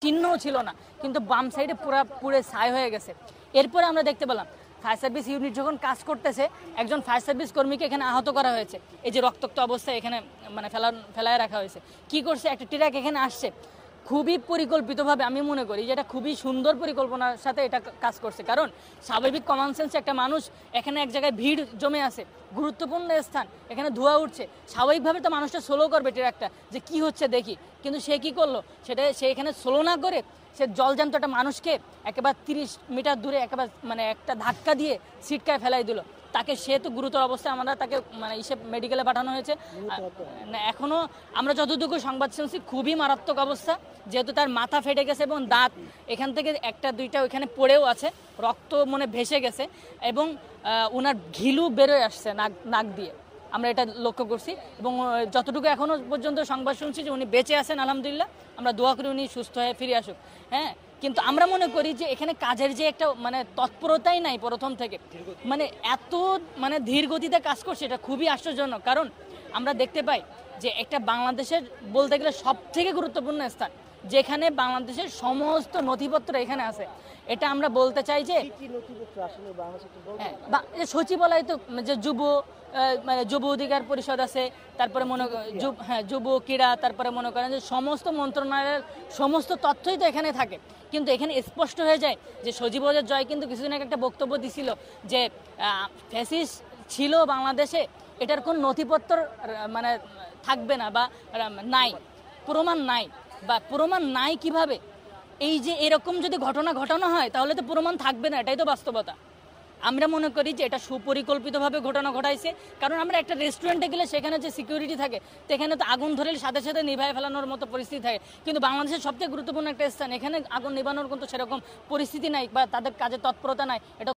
চিহ্নও ছিল না, কিন্তু বাম সাইডে পুরো ছাই হয়ে গেছে। এরপরে আমরা দেখতে পেলাম ফায়ার সার্ভিস ইউনিট যখন কাজ করতেছে একজন ফায়ার সার্ভিস কর্মীকে এখানে আহত করা হয়েছে, এই যে রক্তাক্ত অবস্থায় এখানে মানে ফেলায় রাখা হয়েছে। কি করছে, একটা ট্রাক এখানে আসছে, খুবই পরিকল্পিতভাবে আমি মনে করি যে এটা খুবই সুন্দর পরিকল্পনার সাথে এটা কাজ করছে। কারণ স্বাভাবিক কমন সেন্স একটা মানুষ এখানে এক জায়গায় ভিড় জমে আছে, গুরুত্বপূর্ণ স্থান, এখানে ধোঁয়া উঠছে, স্বাভাবিকভাবে তো মানুষটা স্লো করবে ট্রাকটা, যে কি হচ্ছে দেখি। কিন্তু সে কি করলো, সে এখানে স্লো না করে সে জলজান্ত একটা মানুষকে একেবারে 30 মিটার দূরে একেবারে মানে একটা ধাক্কা দিয়ে ছিটকায় ফেলাই দিল। তাকে, সে তো গুরুতর অবস্থায়, আমরা তাকে মানে মেডিকেলে পাঠানো হয়েছে। এখনও আমরা যতটুকু সংবাদ শুনছি খুবই মারাত্মক অবস্থা, যেহেতু তার মাথা ফেটে গেছে এবং দাঁত এখান থেকে একটা দুইটা ওইখানে পড়েও আছে, রক্ত মনে ভেসে গেছে এবং ওনার ঘিলু বেরোয় আসছে নাক দিয়ে, আমরা এটা লক্ষ্য করছি। এবং যতটুকু এখনও পর্যন্ত সংবাদ শুনছি যে উনি বেঁচে আছেন আলহামদুলিল্লাহ, আমরা দোয়া করি উনি সুস্থ হয়ে ফিরে আসুক। হ্যাঁ, কিন্তু আমরা মনে করি যে এখানে কাজের যে একটা মানে তৎপরতাই নাই প্রথম থেকে, মানে এত মানে ধীর গতিতে কাজ করছে, এটা খুবই আশ্চর্যজনক। কারণ আমরা দেখতে পাই যে একটা বাংলাদেশের বলতে গেলে সব থেকে গুরুত্বপূর্ণ স্থান, যেখানে বাংলাদেশের সমস্ত নথিপত্র এখানে আছে। এটা আমরা বলতে চাই যে সচিবালয় তো যে মানে যুব অধিকার পরিষদ আছে, তারপরে যুব ক্রীড়া, তারপরে মনে করেন যে সমস্ত মন্ত্রণালয়ের সমস্ত তথ্যই তো এখানে থাকে। কিন্তু এখানে স্পষ্ট হয়ে যায় যে সজীবদের জয় কিন্তু কিছুদিন আগে একটা বক্তব্য দিছিল যে ফ্যাসিস্ট ছিল বাংলাদেশে, এটার কোন নথিপত্র মানে থাকবে না বা নাই, প্রমাণ নাই। বা প্রমাণ নাই কিভাবে? এই যে এরকম যদি ঘটনা ঘটানো হয় তাহলে তো প্রমাণ থাকবে না, এটাই তো বাস্তবতা। আমরা মনে করি যে এটা সুপরিকল্পিতভাবে ঘটনা ঘটাইছে। কারণ আমরা একটা রেস্টুরেন্টে গেলে সেখানে যে সিকিউরিটি থাকে, সেখানে তো আগুন ধরে সাথে সাথে নিভায় ফেলানোর মতো পরিস্থিতি থাকে, কিন্তু বাংলাদেশের সবচেয়ে গুরুত্বপূর্ণ একটা স্থান, এখানে আগুন নিভানোর কিন্তু সেরকম পরিস্থিতি নাই বা তাদের কাজে তৎপরতা নাই। এটা